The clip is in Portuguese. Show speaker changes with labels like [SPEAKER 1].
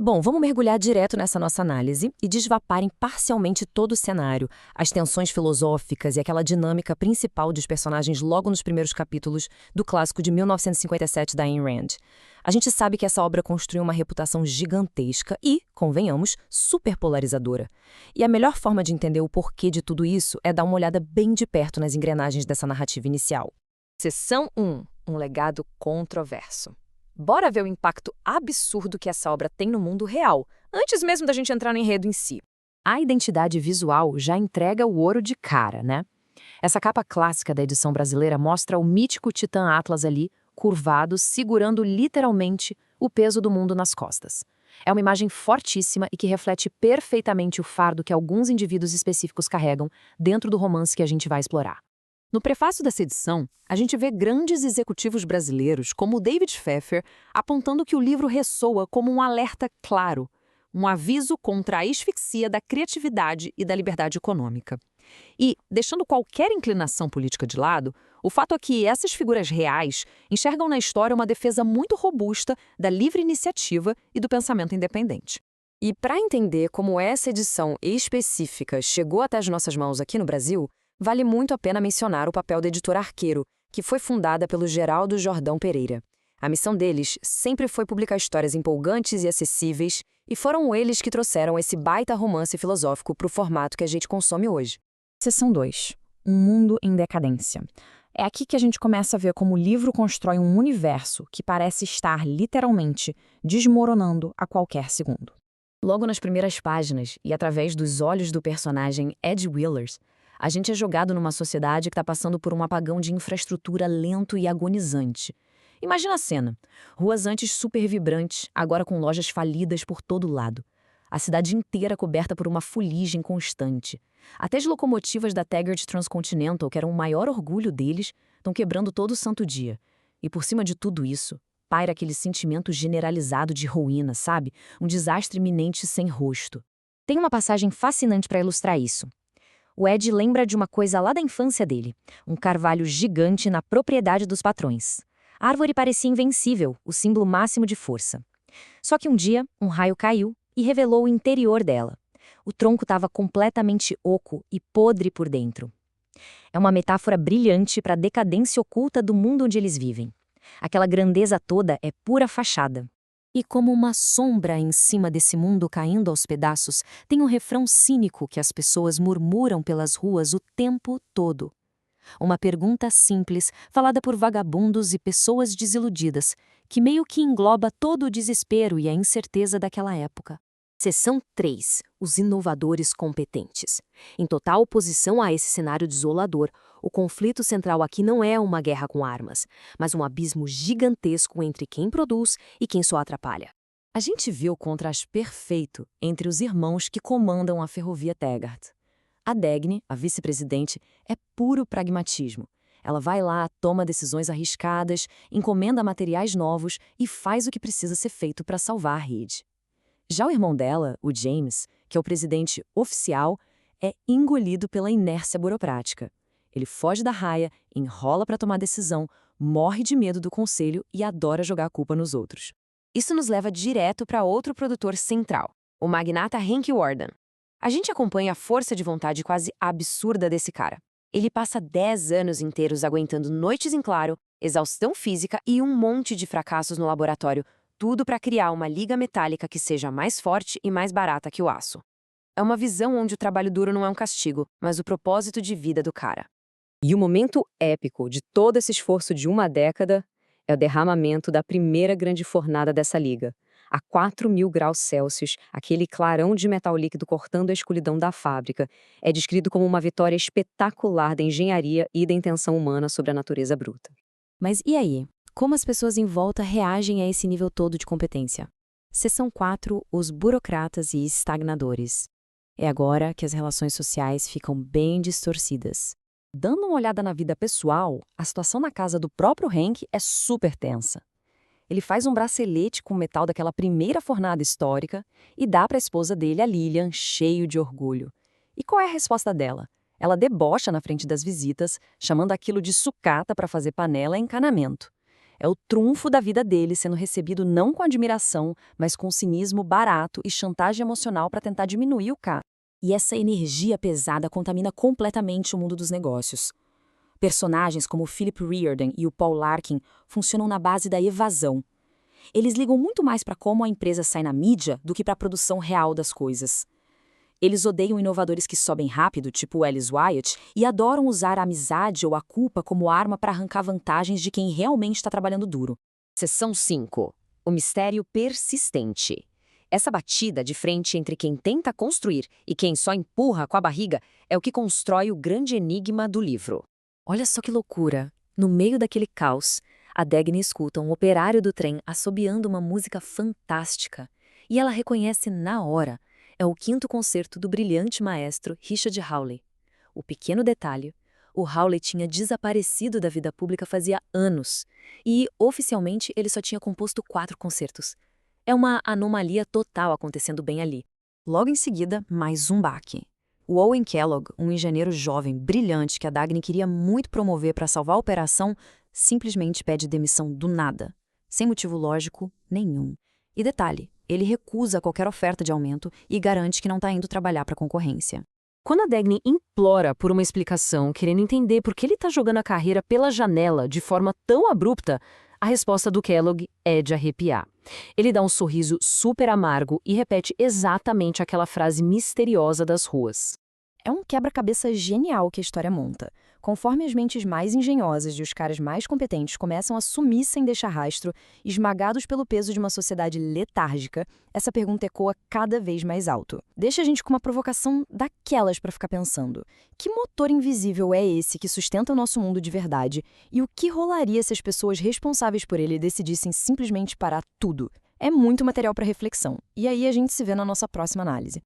[SPEAKER 1] Bom, vamos mergulhar direto nessa nossa análise e desvapar imparcialmente todo o cenário, as tensões filosóficas e aquela dinâmica principal dos personagens logo nos primeiros capítulos do clássico de 1957 da Ayn Rand. A gente sabe que essa obra construiu uma reputação gigantesca e, convenhamos, super polarizadora. E a melhor forma de entender o porquê de tudo isso é dar uma olhada bem de perto nas engrenagens dessa narrativa inicial. Seção 1. Um legado controverso. Bora ver o impacto absurdo que essa obra tem no mundo real, antes mesmo da gente entrar no enredo em si. A identidade visual já entrega o ouro de cara, né? Essa capa clássica da edição brasileira mostra o mítico Titã Atlas ali, curvado, segurando literalmente o peso do mundo nas costas. É uma imagem fortíssima e que reflete perfeitamente o fardo que alguns indivíduos específicos carregam dentro do romance que a gente vai explorar. No prefácio dessa edição, a gente vê grandes executivos brasileiros, como o David Pfeffer, apontando que o livro ressoa como um alerta claro, um aviso contra a asfixia da criatividade e da liberdade econômica. E, deixando qualquer inclinação política de lado, o fato é que essas figuras reais enxergam na história uma defesa muito robusta da livre iniciativa e do pensamento independente. E para entender como essa edição específica chegou até as nossas mãos aqui no Brasil, vale muito a pena mencionar o papel da Editora Arqueiro, que foi fundada pelo Geraldo Jordão Pereira. A missão deles sempre foi publicar histórias empolgantes e acessíveis, e foram eles que trouxeram esse baita romance filosófico para o formato que a gente consome hoje. Seção 2. Um mundo em decadência. É aqui que a gente começa a ver como o livro constrói um universo que parece estar, literalmente, desmoronando a qualquer segundo. Logo nas primeiras páginas, e através dos olhos do personagem Ed Willers, a gente é jogado numa sociedade que está passando por um apagão de infraestrutura lento e agonizante. Imagina a cena. Ruas antes super vibrantes, agora com lojas falidas por todo lado. A cidade inteira coberta por uma fuligem constante. Até as locomotivas da Taggart Transcontinental, que eram o maior orgulho deles, estão quebrando todo santo dia. E por cima de tudo isso, paira aquele sentimento generalizado de ruína, sabe? Um desastre iminente sem rosto. Tem uma passagem fascinante para ilustrar isso. O Ed lembra de uma coisa lá da infância dele, um carvalho gigante na propriedade dos patrões. A árvore parecia invencível, o símbolo máximo de força. Só que um dia, um raio caiu e revelou o interior dela. O tronco estava completamente oco e podre por dentro. É uma metáfora brilhante para a decadência oculta do mundo onde eles vivem. Aquela grandeza toda é pura fachada. E como uma sombra em cima desse mundo caindo aos pedaços, tem um refrão cínico que as pessoas murmuram pelas ruas o tempo todo. Uma pergunta simples, falada por vagabundos e pessoas desiludidas, que meio que engloba todo o desespero e a incerteza daquela época. Seção 3. Os inovadores competentes. Em total oposição a esse cenário desolador, o conflito central aqui não é uma guerra com armas, mas um abismo gigantesco entre quem produz e quem só atrapalha. A gente vê o contraste perfeito entre os irmãos que comandam a ferrovia Taggart. A Dagny, a vice-presidente, é puro pragmatismo. Ela vai lá, toma decisões arriscadas, encomenda materiais novos e faz o que precisa ser feito para salvar a rede. Já o irmão dela, o James, que é o presidente oficial, é engolido pela inércia burocrática. Ele foge da raia, enrola para tomar decisão, morre de medo do conselho e adora jogar a culpa nos outros. Isso nos leva direto para outro produtor central, o magnata Hank Worden. A gente acompanha a força de vontade quase absurda desse cara. Ele passa 10 anos inteiros aguentando noites em claro, exaustão física e um monte de fracassos no laboratório, tudo para criar uma liga metálica que seja mais forte e mais barata que o aço. É uma visão onde o trabalho duro não é um castigo, mas o propósito de vida do cara. E o momento épico de todo esse esforço de uma década é o derramamento da primeira grande fornada dessa liga. A 4.000 graus Celsius, aquele clarão de metal líquido cortando a escuridão da fábrica, é descrito como uma vitória espetacular da engenharia e da intenção humana sobre a natureza bruta. Mas e aí? Como as pessoas em volta reagem a esse nível todo de competência? Seção 4. Os burocratas e estagnadores. É agora que as relações sociais ficam bem distorcidas. Dando uma olhada na vida pessoal, a situação na casa do próprio Hank é super tensa. Ele faz um bracelete com metal daquela primeira fornada histórica e dá para a esposa dele, a Lillian, cheio de orgulho. E qual é a resposta dela? Ela debocha na frente das visitas, chamando aquilo de sucata para fazer panela e encanamento. É o trunfo da vida dele sendo recebido não com admiração, mas com cinismo barato e chantagem emocional para tentar diminuir o cara. E essa energia pesada contamina completamente o mundo dos negócios. Personagens como o Philip Riordan e o Paul Larkin funcionam na base da evasão. Eles ligam muito mais para como a empresa sai na mídia do que para a produção real das coisas. Eles odeiam inovadores que sobem rápido, tipo Alice Wyatt, e adoram usar a amizade ou a culpa como arma para arrancar vantagens de quem realmente está trabalhando duro. Seção 5. O mistério persistente. Essa batida de frente entre quem tenta construir e quem só empurra com a barriga é o que constrói o grande enigma do livro. Olha só que loucura! No meio daquele caos, a Dagny escuta um operário do trem assobiando uma música fantástica. E ela reconhece na hora. É o quinto concerto do brilhante maestro Richard Hawley. O pequeno detalhe, o Hawley tinha desaparecido da vida pública fazia anos. E, oficialmente, ele só tinha composto 4 concertos. É uma anomalia total acontecendo bem ali. Logo em seguida, mais um baque. O Owen Kellogg, um engenheiro jovem, brilhante, que a Dagny queria muito promover para salvar a operação, simplesmente pede demissão do nada, sem motivo lógico nenhum. E detalhe, ele recusa qualquer oferta de aumento e garante que não está indo trabalhar para a concorrência. Quando a Dagny implora por uma explicação, querendo entender por que ele está jogando a carreira pela janela de forma tão abrupta, a resposta do Kellogg é de arrepiar. Ele dá um sorriso super amargo e repete exatamente aquela frase misteriosa das ruas. É um quebra-cabeça genial que a história monta. Conforme as mentes mais engenhosas e os caras mais competentes começam a sumir sem deixar rastro, esmagados pelo peso de uma sociedade letárgica, essa pergunta ecoa cada vez mais alto. Deixa a gente com uma provocação daquelas para ficar pensando. Que motor invisível é esse que sustenta o nosso mundo de verdade? E o que rolaria se as pessoas responsáveis por ele decidissem simplesmente parar tudo? É muito material para reflexão. E aí a gente se vê na nossa próxima análise.